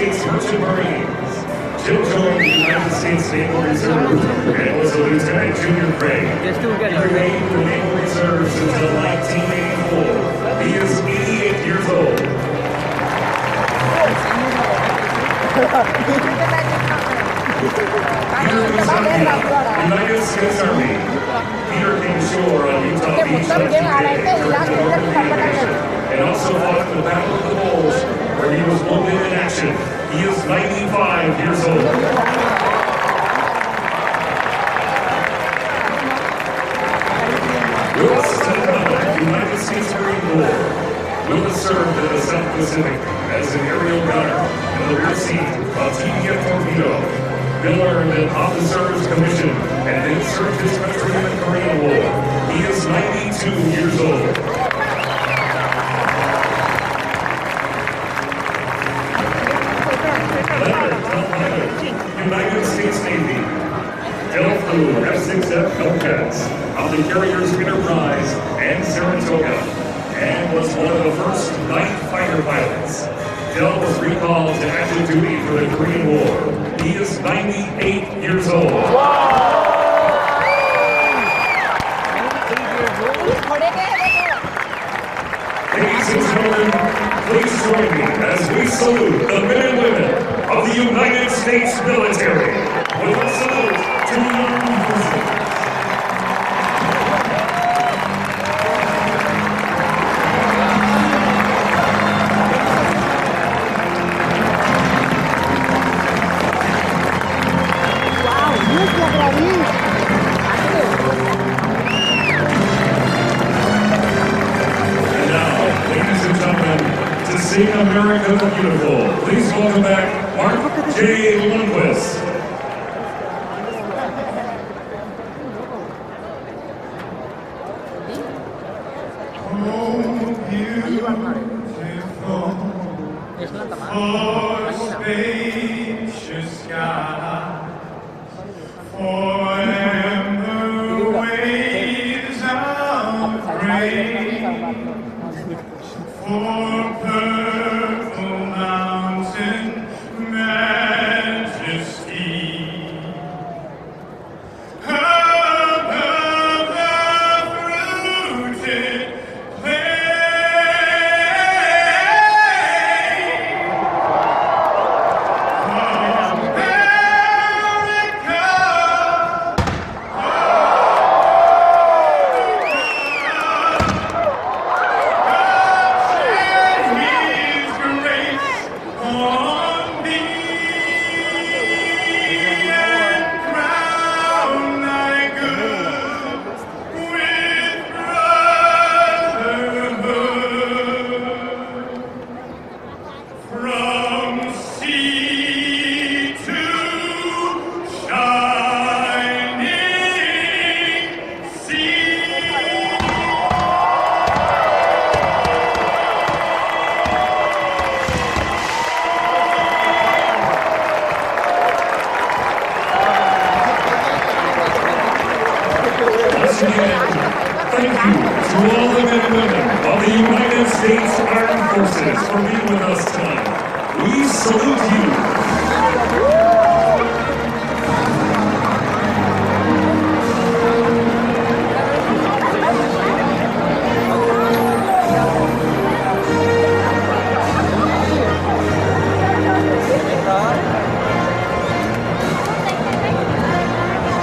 States Merchant Marines. Jim joined the United States Naval Reserve and was a lieutenant junior grade. He remained in the Naval Reserves until 1984. He is 88 years old. United States Army. Peter came ashore on Utah Beach and also fought in the Battle of the Bulge, where he was wounded in action. He is 95 years old. Willis Sampath, United States Marine Corps. Willis served in the South Pacific as an aerial gunner in the rear seat of TDF torpedo. Bill earned an officer's commission and then served his country in the Korean War. He is 92 years old. United States Navy. Del flew F-6F Hellcats of the carriers Enterprise and Saratoga and was one of the first night fighter pilots. Del was recalled to active duty for the Korean War. He is 98 years old. Ladies and gentlemen, please join me as we salute the men and women of the United States military with a salute to the armed forces. And now, ladies and gentlemen, to sing America the Beautiful, please welcome back Mark J. Lundquist. Oh, beautiful, for spacious skies, for amber waves of rain, for purple mountain majesty, above the fruited plain. Thank you to all the men and women of the United States Armed Forces for being